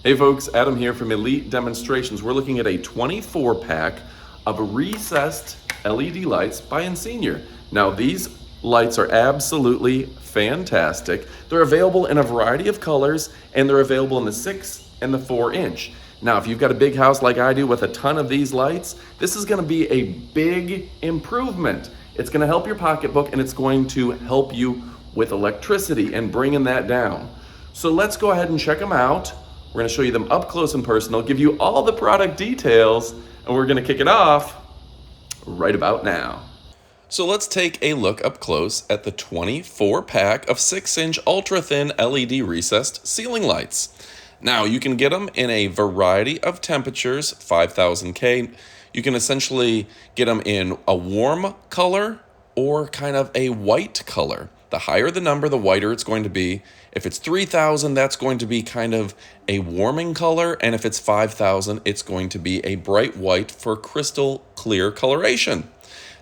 Hey folks, Adam here from Elite Demonstrations. We're looking at a 24 pack of recessed LED lights by Ensenior. Now these lights are absolutely fantastic. They're available in a variety of colors and they're available in the 6 and the 4 inch. Now if you've got a big house like I do with a ton of these lights, this is going to be a big improvement. It's going to help your pocketbook and it's going to help you with electricity and bringing that down. So let's go ahead and check them out. We're going to show you them up close and personal, give you all the product details, and we're going to kick it off right about now. So let's take a look up close at the 24 pack of 6-inch ultra-thin LED recessed ceiling lights. Now you can get them in a variety of temperatures, 5000K. You can essentially get them in a warm color or kind of a white color. The higher the number, the whiter it's going to be. If it's 3000, that's going to be kind of a warming color. And if it's 5000, it's going to be a bright white for crystal clear coloration.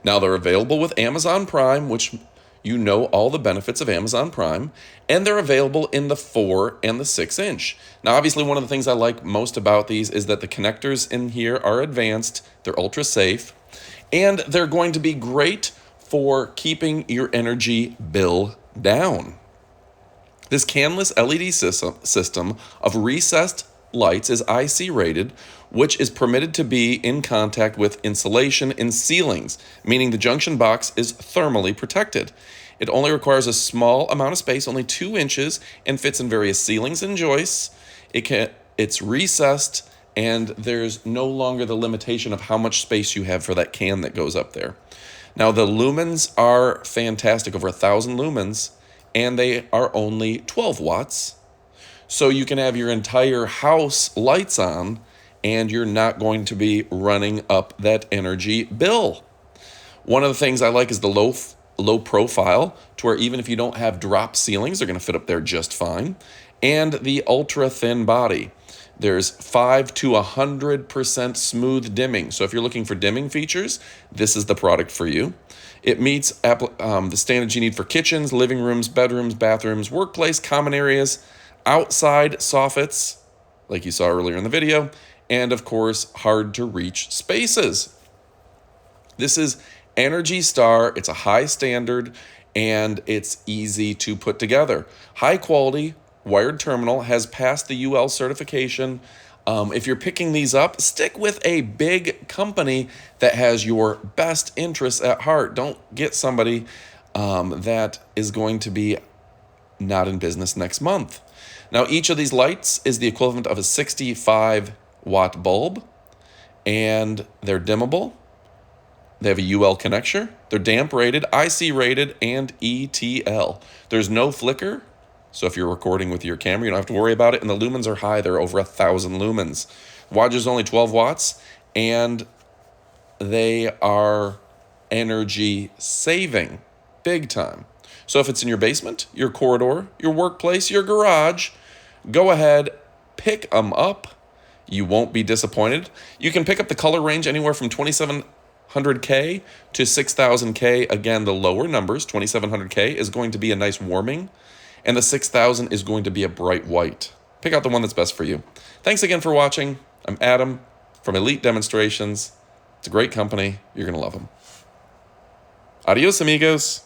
Now they're available with Amazon Prime, which you know all the benefits of Amazon Prime. And they're available in the 4 and the 6 inch. Now obviously one of the things I like most about these is that the connectors in here are advanced. They're ultra safe. And they're going to be great for keeping your energy bill down. This canless LED system of recessed lights is IC rated, which is permitted to be in contact with insulation in ceilings, meaning the junction box is thermally protected. It only requires a small amount of space, only 2 inches, and fits in various ceilings and joists. It's recessed, and there's no longer the limitation of how much space you have for that can that goes up there. Now the lumens are fantastic, over 1,000 lumens, and they are only 12 watts. So you can have your entire house lights on and you're not going to be running up that energy bill. One of the things I like is the low profile, to where even if you don't have drop ceilings, they're going to fit up there just fine. And the ultra thin body. There's 5 to 100% smooth dimming. So if you're looking for dimming features, this is the product for you. It meets the standards you need for kitchens, living rooms, bedrooms, bathrooms, workplace, common areas, outside soffits, like you saw earlier in the video, and of course, hard to reach spaces. This is Energy Star. It's a high standard and it's easy to put together. High quality, wired terminal, has passed the UL certification. If you're picking these up, stick with a big company that has your best interests at heart. Don't get somebody that is going to be not in business next month. Now, each of these lights is the equivalent of a 65-watt bulb, and they're dimmable. They have a UL connector. They're damp rated, IC rated, and ETL. There's no flicker. So if you're recording with your camera, you don't have to worry about it. And the lumens are high. They're over 1,000 lumens. Wattage is only 12 watts, and they are energy saving, big time. So if it's in your basement, your corridor, your workplace, your garage, go ahead, pick them up. You won't be disappointed. You can pick up the color range anywhere from 2,700K to 6,000K. Again, the lower numbers, 2,700K, is going to be a nice warming. And the 6,000 is going to be a bright white. Pick out the one that's best for you. Thanks again for watching. I'm Adam from Elite Demonstrations. It's a great company. You're going to love them. Adios, amigos.